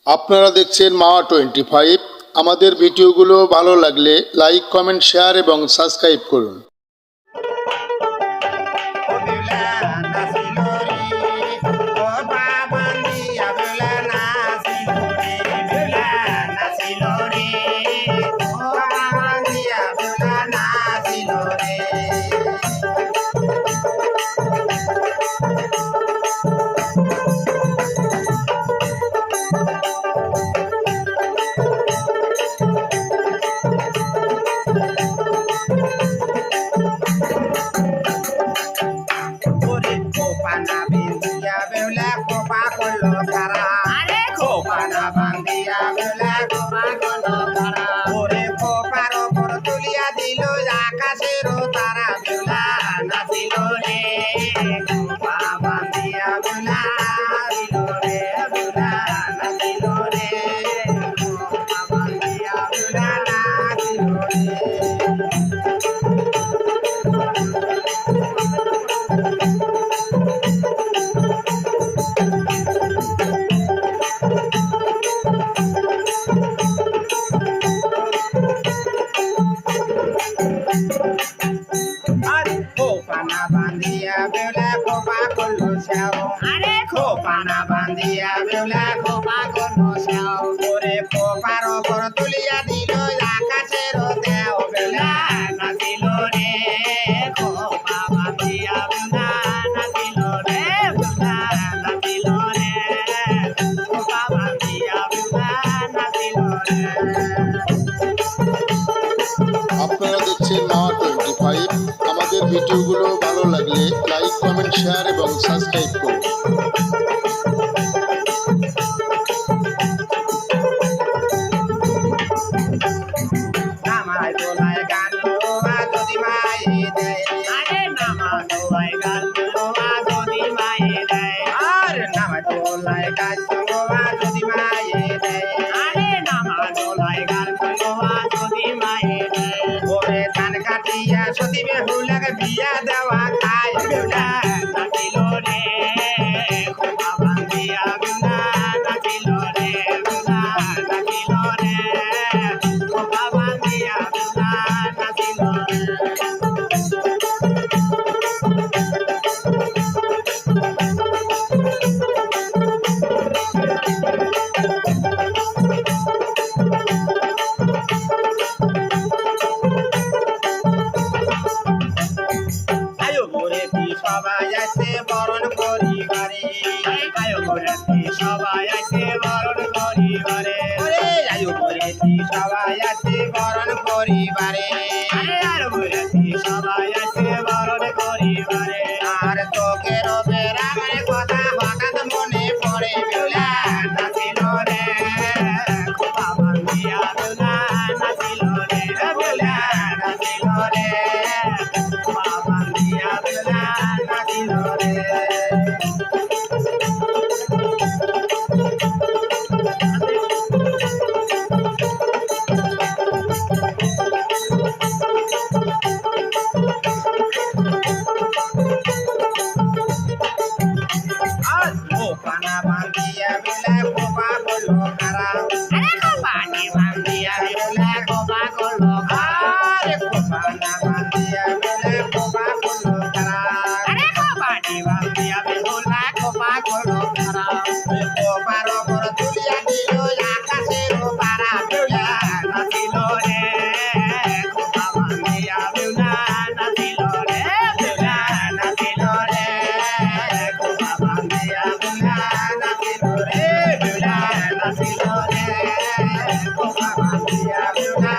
আপনারা দেখছেন মাওয়া 25। আমাদের ভিডিওগুলো ভালো লাগলে লাইক, কমেন্ট, শেয়ার এবং সাবস্ক্রাইব করুন। Khopana bandia beula khopa kono sao ore khopar opor tuliya dilo akashero deo beula nasilo re khopa bandia beula nasilo re beula nasilo re khopa bandia beula nasilo re। আপনারা দেখছেন মাওয়া 25। আমাদের ভিডিওগুলো ভালো লাগলে like, comment, share এবং subscribe করুন। সতী বেহুলাক বিয়া দেওয়া খাই বেউলা নাচিল রে খোপা বান্ধিয়া বেউলা নাচিল রে বেউলা নাচিল রে খোপা বান্ধিয়া বেউলা নাচিল রে। সবাই আছে বরণ করিবারে আয়ো ঘরেতি সবাই আছে বরণ করিবারে আয়ো ঘরেতি সবাই আছে বরণ করিবারে আর ঘরেতি সবাই আছে বরণ করিবারে আর চোখের বেড়ার কথা হঠাৎ মনে পড়ে বেউলা নাচিল রে খোপা বান্ধিয়া বেউলা নাচিল রে বেউলা নাচিল রে খোপা বান্ধিয়া বেউলা নাচিল রে। খোপানা বান্ধিয়া বেউলা খোপা করলো খারা খোপানি বান্ধিয়া বেউলা খোপা করলো খারা খোপানা বান্ধিয়া বেউলা খোপা করলো খারা খোপানি বান্ধিয়া বেউলা খোপা করলো খারা খোপার ওপর তুলিয়া দিল আকাশের পারা বেউলা নাচিল রে খোপা বান্ধিয়া বেউলা নাচিল রে বেউলা নাচিল রে খোপা বান্ধিয়া বেউলা নাচিল রে বেউলা নাচিল রে খোপা বান্ধিয়া বেউলা